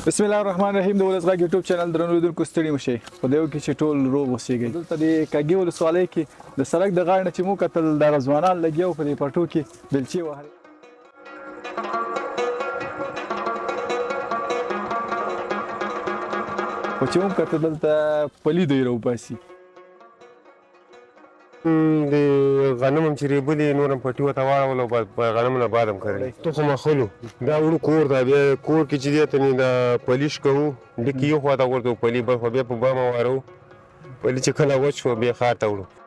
بسم الله الرحمن الرحیم د ولس غږ یوټیوب چینل درنو لیدونکو ستړي مشئ په دې کې چې ټول روغ اوسېږئ دلته د کاږي ولسوالۍ کې د سړک د غاړې نه چې موږ کتل دغه ځوانان لګیا وو په دې پټو کې بلچې وهلې خو چې موږ کتل دلته پلي دوی راوباسي د غنم چې ریبلي نور هم پټي ورته واړول او غنم نه باد هم کرلی تخم اخلو دا وړو کور ده بیا کور کې چې دی ته نه دا پلیش کوو ډکې یو خوا ته ورته پلي بل خوا بیا په بامه وارو پلي چې کله وچ شو بیا ښار ته وړو